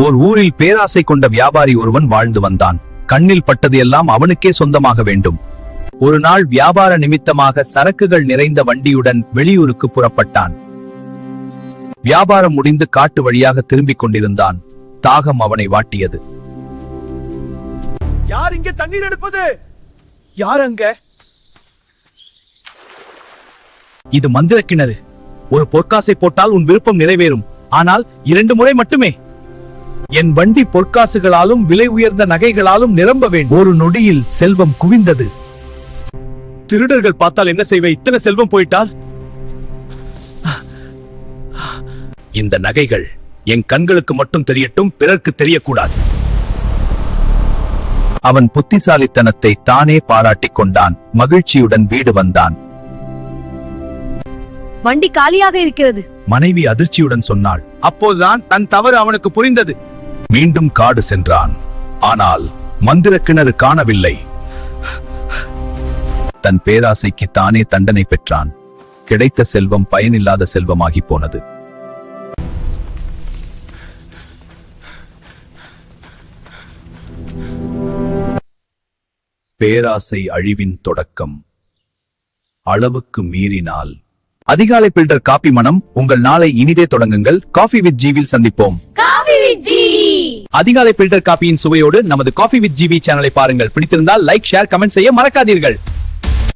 ஓர் ஊரில் பேராசை கொண்ட வியாபாரி ஒருவன் வாழ்ந்து வந்தான். கண்ணில் பட்டது எல்லாம் அவனுக்கே சொந்தமாக வேண்டும். ஒரு நாள் வியாபார நிமித்தமாக சரக்குகள் நிறைந்த வண்டியுடன் வெளியூருக்கு புறப்பட்டான். வியாபாரம் முடிந்து காட்டு வழியாக திரும்பிக் கொண்டிருந்தான். தாகம் அவனை வாட்டியது. யார் இங்கே தண்ணீர் எடுப்பது? யார் அங்க? இது மந்திர கிணறு. ஒரு பொற்காசை போட்டால் உன் விருப்பம் நிறைவேறும். ஆனால் 2 முறை மட்டுமே. என் வண்டி பொற்காசுகளாலும் விலை உயர்ந்த நகைகளாலும் நிரம்ப வேண்டும். ஒரு நொடியில் செல்வம் குவிந்தது. திருடர்கள் பார்த்தால் என்ன செய்வே? இத்தனை செல்வம் போயிட்டால்? இந்த நகைகள் என் கண்களுக்கு மட்டும் தெரியட்டும், பிறர்க்கு தெரியக்கூடாது. அவன் புத்திசாலித்தனத்தை தானே பாராட்டிக் கொண்டான். மகிழ்ச்சியுடன் வீடு வந்தான். வண்டி காலியாக இருக்கிறது. மனைவி அதிர்ச்சியுடன் சொன்னாள். அப்போதுதான் தன் தவறு அவனுக்கு புரிந்தது. மீண்டும் காடு சென்றான். ஆனால் மந்திர கிணறு காணவில்லை. தன் பேராசைக்கு தானே தண்டனை பெற்றான். கிடைத்த செல்வம் பயனில்லாத செல்வமாகி போனது. பேராசை அழிவின் தொடக்கம். அளவுக்கு மீறினால். அதிகாலை பில்டர் காபி மனம். உங்கள் நாளை இனிதே தொடங்குங்கள். காஃபி வித் ஜிவில் சந்திப்போம். அதிகாலை பில்டர் காபியின் சுவையோடு நமது காஃபி வித் ஜிவி சேனலை பாருங்கள். பிடித்திருந்தால் லைக், ஷேர், கமெண்ட் செய்ய மறக்காதீர்கள்.